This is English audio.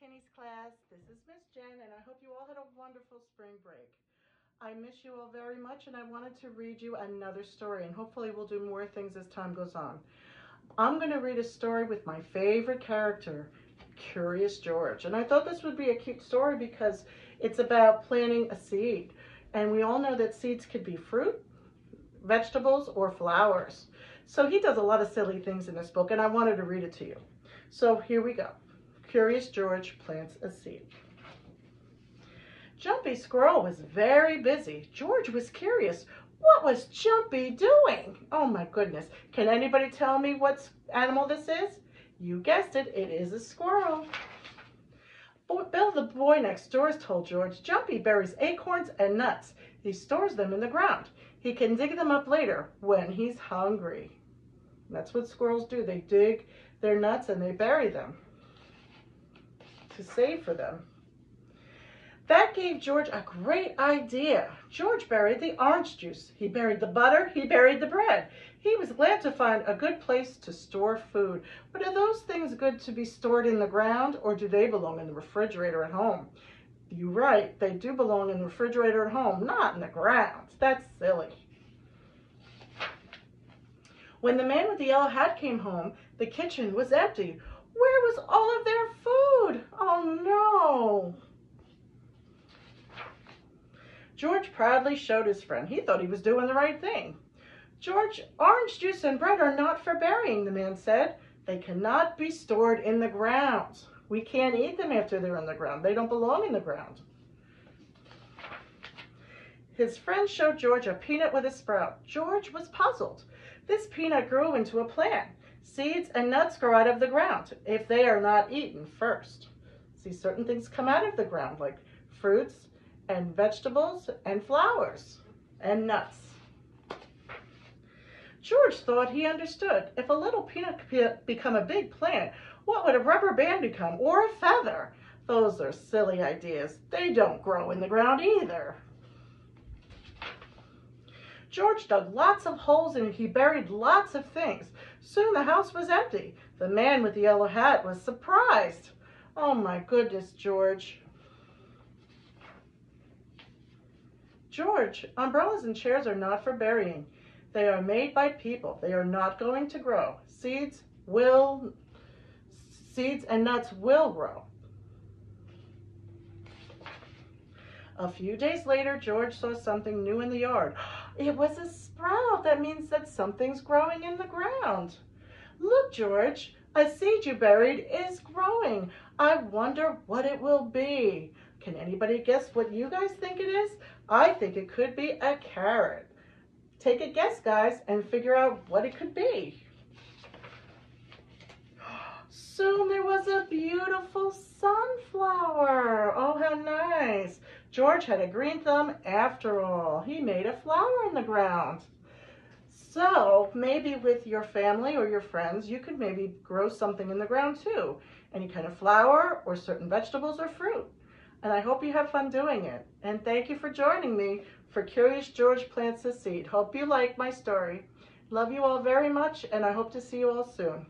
Kinney's class. This is Miss Jen, and I hope you all had a wonderful spring break. I miss you all very much, and I wanted to read you another story, and hopefully we'll do more things as time goes on. I'm going to read a story with my favorite character, Curious George. And I thought this would be a cute story because it's about planting a seed. And we all know that seeds could be fruit, vegetables, or flowers. So he does a lot of silly things in this book, and I wanted to read it to you. So here we go. Curious George plants a seed. Jumpy Squirrel was very busy. George was curious. What was Jumpy doing? Oh my goodness. Can anybody tell me what animal this is? You guessed it. It is a squirrel. Bill the boy next door told George, Jumpy buries acorns and nuts. He stores them in the ground. He can dig them up later when he's hungry. That's what squirrels do. They dig their nuts and they bury them to save for them. That gave George a great idea. George buried the orange juice. He buried the butter. He buried the bread. He was glad to find a good place to store food. But are those things good to be stored in the ground, or do they belong in the refrigerator at home? You're right, they do belong in the refrigerator at home, not in the ground. That's silly. When the man with the yellow hat came home, the kitchen was empty. Where was all of their food? Oh no! George proudly showed his friend. He thought he was doing the right thing. George, orange juice and bread are not for burying, the man said. They cannot be stored in the ground. We can't eat them after they're in the ground. They don't belong in the ground. His friend showed George a peanut with a sprout. George was puzzled. This peanut grew into a plant. Seeds and nuts grow out of the ground if they are not eaten first. See, certain things come out of the ground, like fruits and vegetables and flowers and nuts. George thought he understood. If a little peanut could become a big plant, what would a rubber band become, or a feather? Those are silly ideas. They don't grow in the ground either. George dug lots of holes and he buried lots of things. Soon the house was empty. The man with the yellow hat was surprised. Oh my goodness, George. George, umbrellas and chairs are not for burying. They are made by people. They are not going to grow. Seeds and nuts will grow. A few days later, George saw something new in the yard. It was a sprout. That means that something's growing in the ground. Look, George, a seed you buried is growing. I wonder what it will be. Can anybody guess what you guys think it is? I think it could be a carrot. Take a guess, guys, and figure out what it could be. Soon there was a beautiful sunflower. Oh, how nice. George had a green thumb after all. He made a flower in the ground. So maybe with your family or your friends, you could maybe grow something in the ground too. Any kind of flower or certain vegetables or fruit. And I hope you have fun doing it. And thank you for joining me for Curious George Plants a Seed. Hope you like my story. Love you all very much, and I hope to see you all soon.